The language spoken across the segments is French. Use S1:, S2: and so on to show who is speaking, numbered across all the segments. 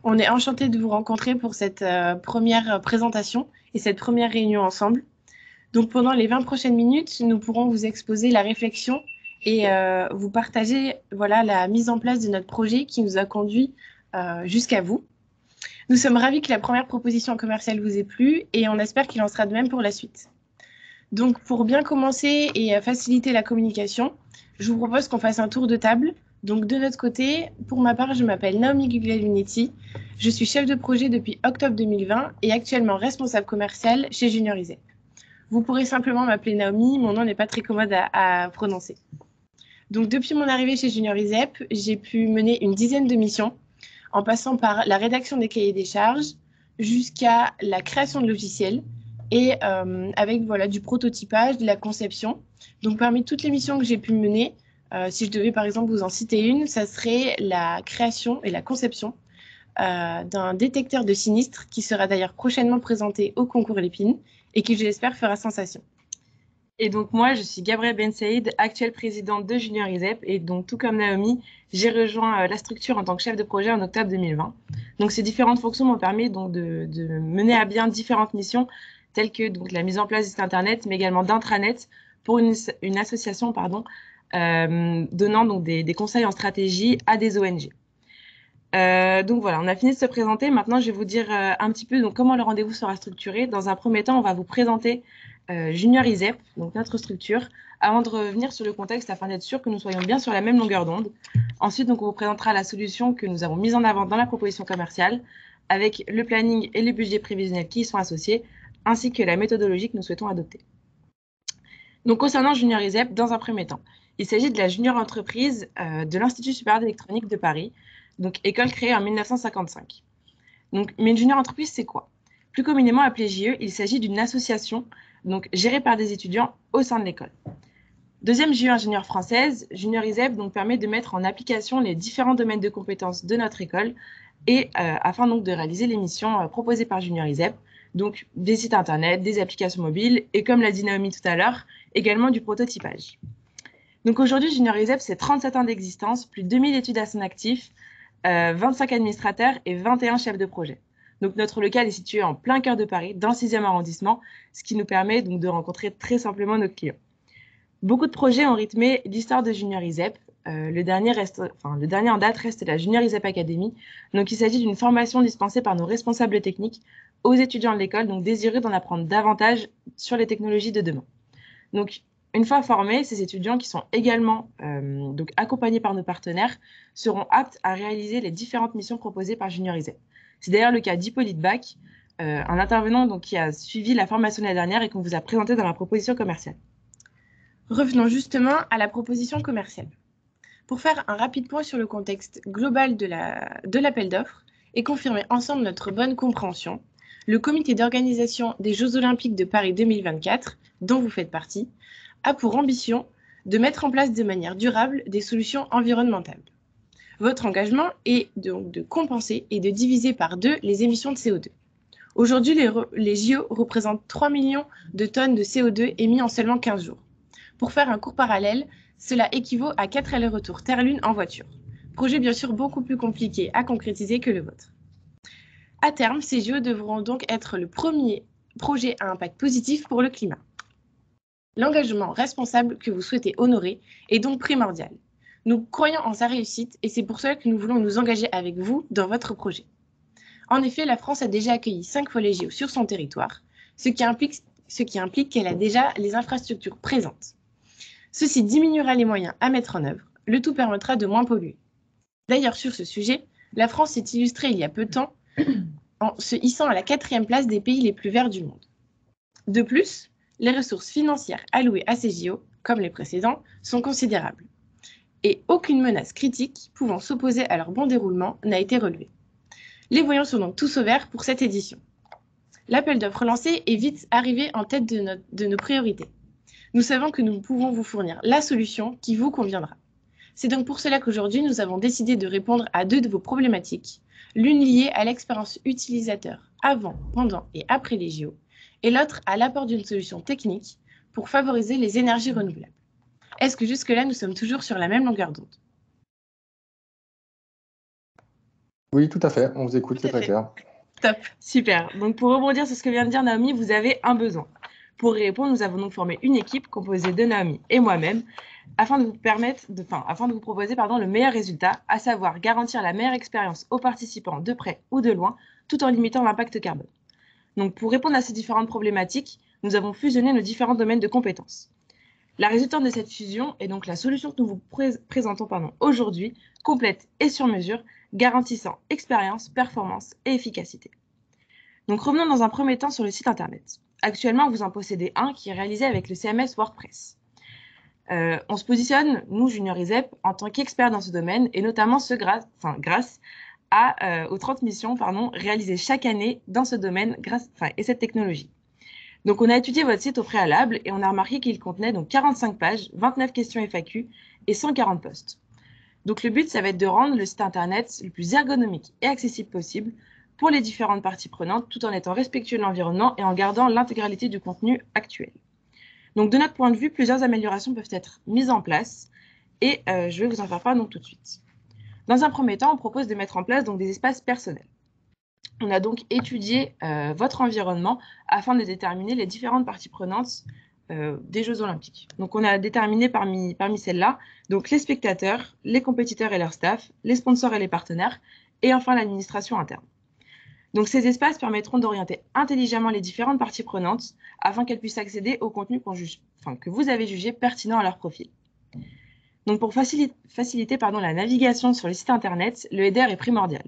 S1: On est enchanté de vous rencontrer pour cette première présentation et cette première réunion ensemble. Donc pendant les 20 prochaines minutes, nous pourrons vous exposer la réflexion et vous partager la mise en place de notre projet qui nous a conduit jusqu'à vous. Nous sommes ravis que la première proposition commerciale vous ait plu et on espère qu'il en sera de même pour la suite. Donc pour bien commencer et faciliter la communication, je vous propose qu'on fasse un tour de table. Donc de notre côté, pour ma part, je m'appelle Naomi Guglielminetti. Je suis chef de projet depuis octobre 2020 et actuellement responsable commercial chez Junior ISEP. Vous pourrez simplement m'appeler Naomi, mon nom n'est pas très commode à prononcer. Donc depuis mon arrivée chez Junior ISEP, j'ai pu mener une dizaine de missions en passant par la rédaction des cahiers des charges jusqu'à la création de logiciels et avec du prototypage, de la conception. Donc parmi toutes les missions que j'ai pu mener, si je devais par exemple vous en citer une, ça serait la création et la conception d'un détecteur de sinistres qui sera d'ailleurs prochainement présenté au concours Lépine et qui, je l'espère, fera sensation.
S2: Et donc moi, je suis Gabrielle Ben Saïd, actuelle présidente de Junior ISEP. Et donc tout comme Naomi, j'ai rejoint la structure en tant que chef de projet en octobre 2020. Donc ces différentes fonctions m'ont permis donc, de mener à bien différentes missions telles que donc, la mise en place du site internet, mais également d'intranet pour une association donnant donc, des conseils en stratégie à des ONG. Donc voilà, on a fini de se présenter. Maintenant, je vais vous dire un petit peu donc, comment le rendez-vous sera structuré. Dans un premier temps, on va vous présenter Junior ISEP, donc notre structure, avant de revenir sur le contexte afin d'être sûr que nous soyons bien sur la même longueur d'onde. Ensuite, donc, on vous présentera la solution que nous avons mise en avant dans la proposition commerciale, avec le planning et le budget prévisionnel qui y sont associés, ainsi que la méthodologie que nous souhaitons adopter. Donc, concernant Junior ISEP, dans un premier temps, il s'agit de la junior entreprise de l'Institut supérieur d'électronique de Paris, donc école créée en 1955. Donc, mais une junior entreprise, c'est quoi? Plus communément appelée JE, il s'agit d'une association donc gérée par des étudiants au sein de l'école. Deuxième JE ingénieure française, Junior ISEP donc, permet de mettre en application les différents domaines de compétences de notre école et afin donc de réaliser les missions proposées par Junior ISEP, donc des sites internet, des applications mobiles et comme l'a dit Naomi tout à l'heure, également du prototypage. Donc aujourd'hui, Junior ISEP, c'est 37 ans d'existence, plus de 2000 études à son actif, 25 administrateurs et 21 chefs de projet. Donc notre local est situé en plein cœur de Paris, dans le 6e arrondissement, ce qui nous permet donc de rencontrer très simplement nos clients. Beaucoup de projets ont rythmé l'histoire de Junior ISEP. Le dernier en date reste la Junior ISEP Academy. Donc il s'agit d'une formation dispensée par nos responsables techniques aux étudiants de l'école, donc désireux d'en apprendre davantage sur les technologies de demain. Donc une fois formés, ces étudiants qui sont également donc accompagnés par nos partenaires seront aptes à réaliser les différentes missions proposées par Junior ISEP. C'est d'ailleurs le cas d'Hippolyte Bach, un intervenant donc, qui a suivi la formation l'année dernière et qu'on vous a présenté dans la proposition commerciale.
S1: Revenons justement à la proposition commerciale. Pour faire un rapide point sur le contexte global de l'appel d'offres et confirmer ensemble notre bonne compréhension, le comité d'organisation des Jeux Olympiques de Paris 2024, dont vous faites partie, a pour ambition de mettre en place de manière durable des solutions environnementales. Votre engagement est donc de compenser et de diviser par 2 les émissions de CO2. Aujourd'hui, les JO représentent 3 millions de tonnes de CO2 émis en seulement 15 jours. Pour faire un court parallèle, cela équivaut à 4 allers-retours Terre-Lune en voiture. Projet bien sûr beaucoup plus compliqué à concrétiser que le vôtre. À terme, ces JO devront donc être le premier projet à impact positif pour le climat. L'engagement responsable que vous souhaitez honorer est donc primordial. Nous croyons en sa réussite et c'est pour cela que nous voulons nous engager avec vous dans votre projet. En effet, la France a déjà accueilli 5 fois les JO sur son territoire, ce qui implique qu'elle a déjà les infrastructures présentes. Ceci diminuera les moyens à mettre en œuvre, le tout permettra de moins polluer. D'ailleurs, sur ce sujet, la France s'est illustrée il y a peu de temps en se hissant à la 4e place des pays les plus verts du monde. De plus, les ressources financières allouées à ces JO, comme les précédents, sont considérables. Et aucune menace critique pouvant s'opposer à leur bon déroulement n'a été relevée. Les voyants sont donc tous au vert pour cette édition. L'appel d'offres lancé est vite arrivé en tête de nos priorités. Nous savons que nous pouvons vous fournir la solution qui vous conviendra. C'est donc pour cela qu'aujourd'hui, nous avons décidé de répondre à 2 de vos problématiques, l'une liée à l'expérience utilisateur avant, pendant et après les JO, et l'autre à l'apport d'une solution technique pour favoriser les énergies renouvelables. Est-ce que jusque-là, nous sommes toujours sur la même longueur d'onde?
S3: Oui, tout à fait. On vous écoute,
S1: Tout
S3: c'est
S1: à
S3: très
S1: fait.
S3: clair.
S1: Top.
S2: Super. Donc, pour rebondir sur ce que vient de dire Naomi, vous avez un besoin. Pour y répondre, nous avons donc formé une équipe composée de Naomi et moi-même afin de vous proposer le meilleur résultat, à savoir garantir la meilleure expérience aux participants de près ou de loin, tout en limitant l'impact carbone. Donc, pour répondre à ces différentes problématiques, nous avons fusionné nos différents domaines de compétences. La résultante de cette fusion est donc la solution que nous vous présentons aujourd'hui, complète et sur mesure, garantissant expérience, performance et efficacité. Donc revenons dans un premier temps sur le site internet. Actuellement, vous en possédez un qui est réalisé avec le CMS WordPress. On se positionne, nous, Junior ISEP, en tant qu'experts dans ce domaine, et notamment grâce aux 30 missions réalisées chaque année dans ce domaine et cette technologie. Donc, on a étudié votre site au préalable et on a remarqué qu'il contenait donc 45 pages, 29 questions FAQ et 140 posts. Donc, le but, ça va être de rendre le site internet le plus ergonomique et accessible possible pour les différentes parties prenantes, tout en étant respectueux de l'environnement et en gardant l'intégralité du contenu actuel. Donc, de notre point de vue, plusieurs améliorations peuvent être mises en place et je vais vous en faire part donc tout de suite. Dans un premier temps, on propose de mettre en place donc des espaces personnels. On a donc étudié votre environnement afin de déterminer les différentes parties prenantes des Jeux Olympiques. Donc, on a déterminé parmi celles-là donc les spectateurs, les compétiteurs et leur staff, les sponsors et les partenaires, et enfin l'administration interne. Donc, ces espaces permettront d'orienter intelligemment les différentes parties prenantes afin qu'elles puissent accéder au contenu que vous avez jugé pertinent à leur profil. Donc, pour faciliter la navigation sur les sites internet, le header est primordial.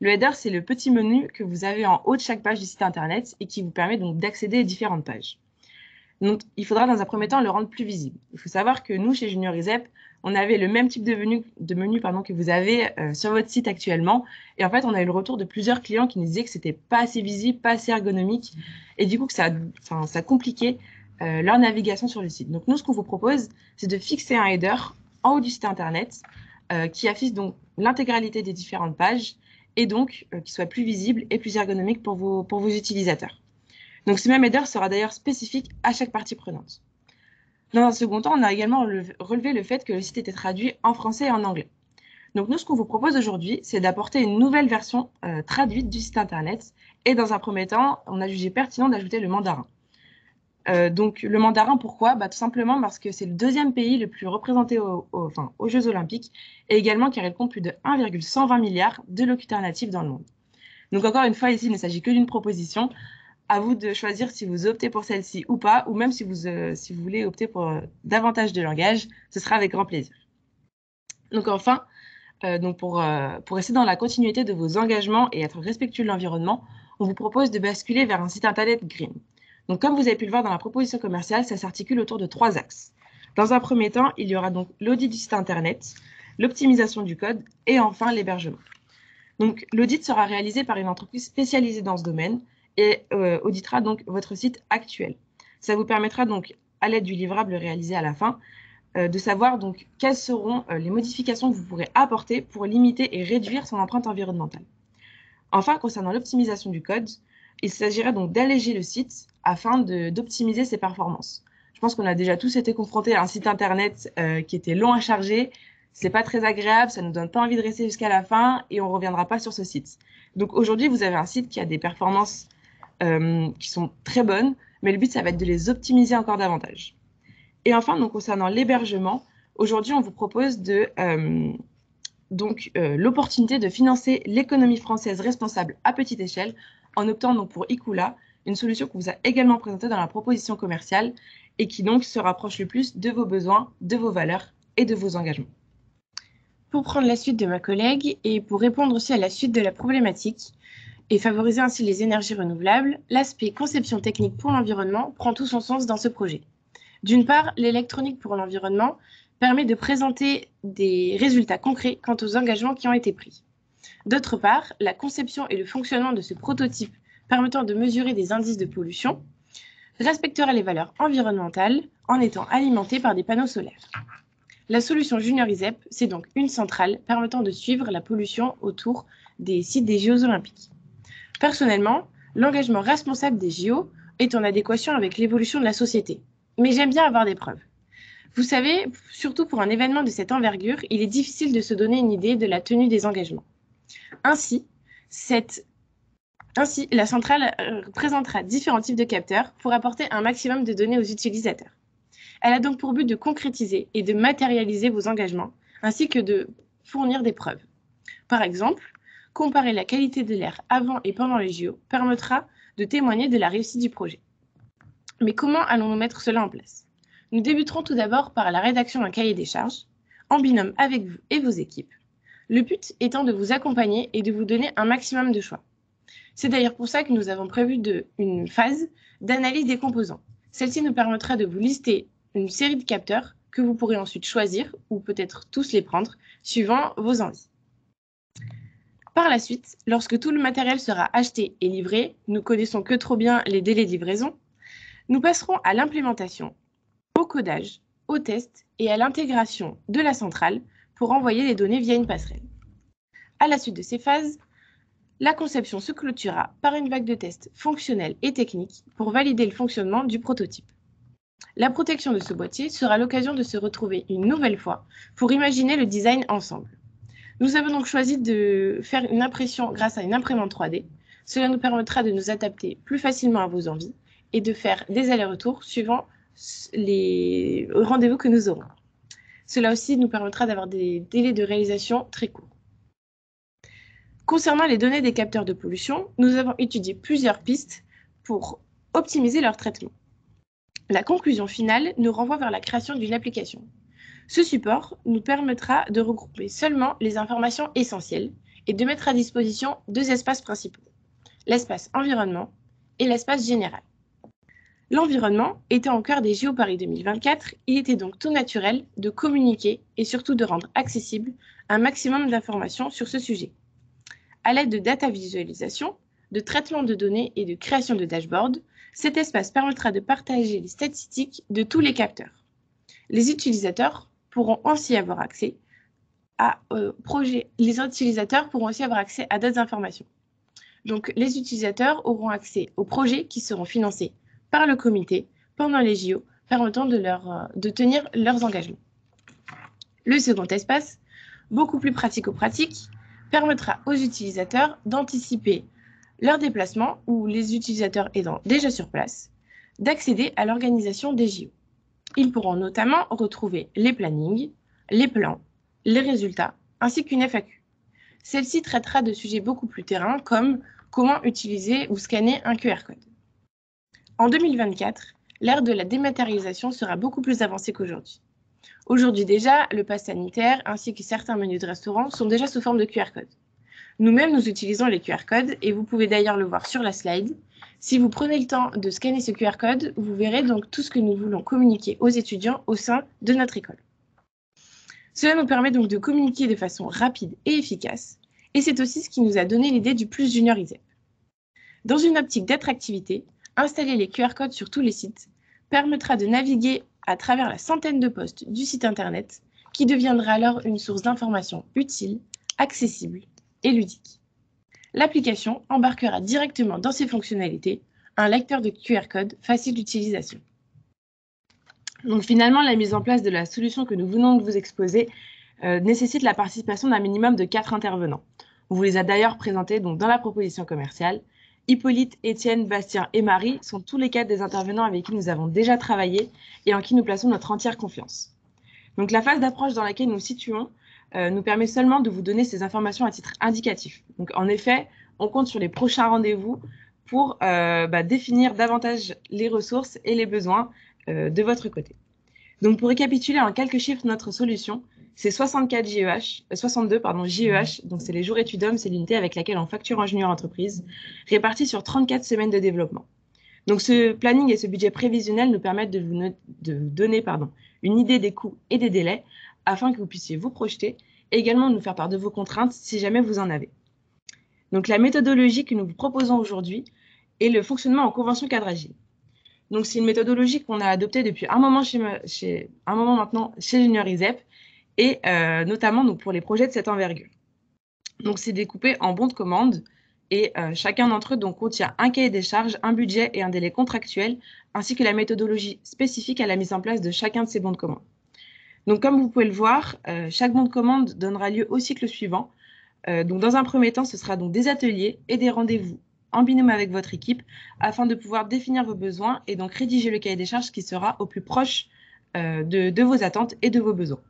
S2: Le header, c'est le petit menu que vous avez en haut de chaque page du site internet et qui vous permet donc d'accéder aux différentes pages. Donc, il faudra dans un premier temps le rendre plus visible. Il faut savoir que nous, chez Junior ISEP, on avait le même type de menu que vous avez sur votre site actuellement. Et en fait, on a eu le retour de plusieurs clients qui nous disaient que c'était pas assez visible, pas assez ergonomique, et du coup que ça compliquait leur navigation sur le site. Donc, nous, ce qu'on vous propose, c'est de fixer un header en haut du site internet qui affiche donc l'intégralité des différentes pages et donc qui soit plus visible et plus ergonomique pour vos utilisateurs. Donc, ce même header sera d'ailleurs spécifique à chaque partie prenante. Dans un second temps, on a également relevé le fait que le site était traduit en français et en anglais. Donc, nous, ce qu'on vous propose aujourd'hui, c'est d'apporter une nouvelle version traduite du site internet. Et dans un premier temps, on a jugé pertinent d'ajouter le mandarin. Donc, le mandarin, pourquoi ? Tout simplement parce que c'est le deuxième pays le plus représenté aux Jeux Olympiques et également car il compte plus de 1,120 milliards de locuteurs natifs dans le monde. Donc, encore une fois, ici, il ne s'agit que d'une proposition. À vous de choisir si vous optez pour celle-ci ou pas, ou même si vous voulez opter pour davantage de langage, ce sera avec grand plaisir. Donc enfin, pour rester dans la continuité de vos engagements et être respectueux de l'environnement, on vous propose de basculer vers un site internet green. Donc comme vous avez pu le voir dans la proposition commerciale, ça s'articule autour de 3 axes. Dans un premier temps, il y aura donc l'audit du site internet, l'optimisation du code et enfin l'hébergement. Donc l'audit sera réalisé par une entreprise spécialisée dans ce domaine et auditera donc votre site actuel. Ça vous permettra donc, à l'aide du livrable réalisé à la fin, de savoir donc quelles seront les modifications que vous pourrez apporter pour limiter et réduire son empreinte environnementale. Enfin, concernant l'optimisation du code, il s'agira donc d'alléger le site afin d'optimiser ses performances. Je pense qu'on a déjà tous été confrontés à un site internet qui était long à charger. C'est pas très agréable, ça ne nous donne pas envie de rester jusqu'à la fin et on ne reviendra pas sur ce site. Donc aujourd'hui, vous avez un site qui a des performances qui sont très bonnes, mais le but, ça va être de les optimiser encore davantage. Et enfin, donc, concernant l'hébergement, aujourd'hui, on vous propose l'opportunité de financer l'économie française responsable à petite échelle en optant donc pour Icula, une solution qu'on vous a également présentée dans la proposition commerciale et qui donc se rapproche le plus de vos besoins, de vos valeurs et de vos engagements.
S1: Pour prendre la suite de ma collègue et pour répondre aussi à la suite de la problématique, et favoriser ainsi les énergies renouvelables, l'aspect conception technique pour l'environnement prend tout son sens dans ce projet. D'une part, l'électronique pour l'environnement permet de présenter des résultats concrets quant aux engagements qui ont été pris. D'autre part, la conception et le fonctionnement de ce prototype permettant de mesurer des indices de pollution respectera les valeurs environnementales en étant alimenté par des panneaux solaires. La solution Junior ISEP, c'est donc une centrale permettant de suivre la pollution autour des sites des Jeux Olympiques. Personnellement, l'engagement responsable des JO est en adéquation avec l'évolution de la société. Mais j'aime bien avoir des preuves. Vous savez, surtout pour un événement de cette envergure, il est difficile de se donner une idée de la tenue des engagements. Ainsi, la centrale présentera différents types de capteurs pour apporter un maximum de données aux utilisateurs. Elle a donc pour but de concrétiser et de matérialiser vos engagements, ainsi que de fournir des preuves. Par exemple, comparer la qualité de l'air avant et pendant les JO permettra de témoigner de la réussite du projet. Mais comment allons-nous mettre cela en place? Nous débuterons tout d'abord par la rédaction d'un cahier des charges, en binôme avec vous et vos équipes, le but étant de vous accompagner et de vous donner un maximum de choix. C'est d'ailleurs pour ça que nous avons prévu une phase d'analyse des composants. Celle-ci nous permettra de vous lister une série de capteurs que vous pourrez ensuite choisir ou peut-être tous les prendre, suivant vos envies. Par la suite, lorsque tout le matériel sera acheté et livré, nous connaissons que trop bien les délais de livraison, nous passerons à l'implémentation, au codage, au test et à l'intégration de la centrale pour envoyer les données via une passerelle. À la suite de ces phases, la conception se clôturera par une vague de tests fonctionnels et techniques pour valider le fonctionnement du prototype. La protection de ce boîtier sera l'occasion de se retrouver une nouvelle fois pour imaginer le design ensemble. Nous avons donc choisi de faire une impression grâce à une imprimante 3D. Cela nous permettra de nous adapter plus facilement à vos envies et de faire des allers-retours suivant les rendez-vous que nous aurons. Cela aussi nous permettra d'avoir des délais de réalisation très courts. Concernant les données des capteurs de pollution, nous avons étudié plusieurs pistes pour optimiser leur traitement. La conclusion finale nous renvoie vers la création d'une application. Ce support nous permettra de regrouper seulement les informations essentielles et de mettre à disposition deux espaces principaux, l'espace environnement et l'espace général. L'environnement étant au cœur des JO Paris 2024, il était donc tout naturel de communiquer et surtout de rendre accessible un maximum d'informations sur ce sujet. À l'aide de data visualisation, de traitement de données et de création de dashboards, cet espace permettra de partager les statistiques de tous les capteurs. Les utilisateurs pourront aussi avoir accès à d'autres informations. Donc, les utilisateurs auront accès aux projets qui seront financés par le comité pendant les JO, permettant de tenir leurs engagements. Le second espace, beaucoup plus pratico-pratique, permettra aux utilisateurs d'anticiper leur déplacement ou les utilisateurs étant déjà sur place, d'accéder à l'organisation des JO. Ils pourront notamment retrouver les plannings, les plans, les résultats, ainsi qu'une FAQ. Celle-ci traitera de sujets beaucoup plus terrain comme comment utiliser ou scanner un QR code. En 2024, l'ère de la dématérialisation sera beaucoup plus avancée qu'aujourd'hui. Aujourd'hui déjà, le pass sanitaire ainsi que certains menus de restaurant sont déjà sous forme de QR code. Nous-mêmes, nous utilisons les QR codes et vous pouvez d'ailleurs le voir sur la slide. Si vous prenez le temps de scanner ce QR code, vous verrez donc tout ce que nous voulons communiquer aux étudiants au sein de notre école. Cela nous permet donc de communiquer de façon rapide et efficace et c'est aussi ce qui nous a donné l'idée du Plus Junior ISEP. Dans une optique d'attractivité, installer les QR codes sur tous les sites permettra de naviguer à travers la centaine de posts du site internet qui deviendra alors une source d'information utile, accessible et ludique. L'application embarquera directement dans ses fonctionnalités un lecteur de QR code facile d'utilisation.
S2: Donc finalement, la mise en place de la solution que nous venons de vous exposer nécessite la participation d'un minimum de 4 intervenants. On vous les a d'ailleurs présentés donc, dans la proposition commerciale. Hippolyte, Étienne, Bastien et Marie sont tous les 4 des intervenants avec qui nous avons déjà travaillé et en qui nous plaçons notre entière confiance. Donc la phase d'approche dans laquelle nous situons nous permet seulement de vous donner ces informations à titre indicatif. Donc en effet, on compte sur les prochains rendez-vous pour définir davantage les ressources et les besoins de votre côté. Donc pour récapituler en quelques chiffres notre solution, c'est 62 JEH, donc c'est les jours étudiants, c'est l'unité avec laquelle on facture en junior entreprise, répartis sur 34 semaines de développement. Donc ce planning et ce budget prévisionnel nous permettent de vous donner une idée des coûts et des délais afin que vous puissiez vous projeter et également nous faire part de vos contraintes si jamais vous en avez. Donc la méthodologie que nous vous proposons aujourd'hui est le fonctionnement en convention cadre agile. Donc c'est une méthodologie qu'on a adoptée depuis un moment maintenant chez Junior ISEP et notamment donc, pour les projets de cette envergure. Donc c'est découpé en bons de commande et chacun d'entre eux donc, contient un cahier des charges, un budget et un délai contractuel, ainsi que la méthodologie spécifique à la mise en place de chacun de ces bons de commande. Donc comme vous pouvez le voir, chaque bon de commande donnera lieu au cycle suivant, Donc, dans un premier temps, ce sera donc des ateliers et des rendez-vous en binôme avec votre équipe afin de pouvoir définir vos besoins et donc rédiger le cahier des charges qui sera au plus proche de vos attentes et de vos besoins.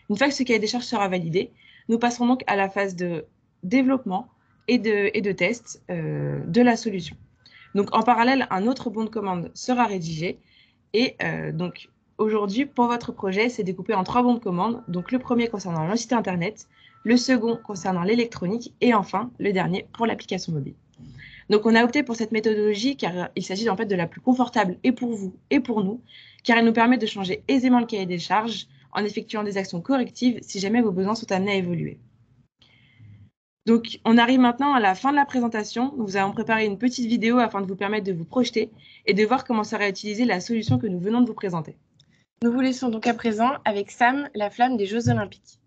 S2: Une fois que ce cahier des charges sera validé, nous passerons donc à la phase de développement et de test de la solution. Donc, en parallèle, un autre bon de commande sera rédigé et donc, aujourd'hui, pour votre projet, c'est découpé en 3 bons de commande. Donc, le premier concernant le site internet, le second concernant l'électronique et enfin, le dernier pour l'application mobile. Donc, on a opté pour cette méthodologie car il s'agit en fait de la plus confortable et pour vous et pour nous, car elle nous permet de changer aisément le cahier des charges en effectuant des actions correctives si jamais vos besoins sont amenés à évoluer. Donc, on arrive maintenant à la fin de la présentation. Nous avons préparé une petite vidéo afin de vous permettre de vous projeter et de voir comment sera utilisée la solution que nous venons de vous présenter.
S1: Nous vous laissons donc à présent avec Sam, la flamme des Jeux Olympiques.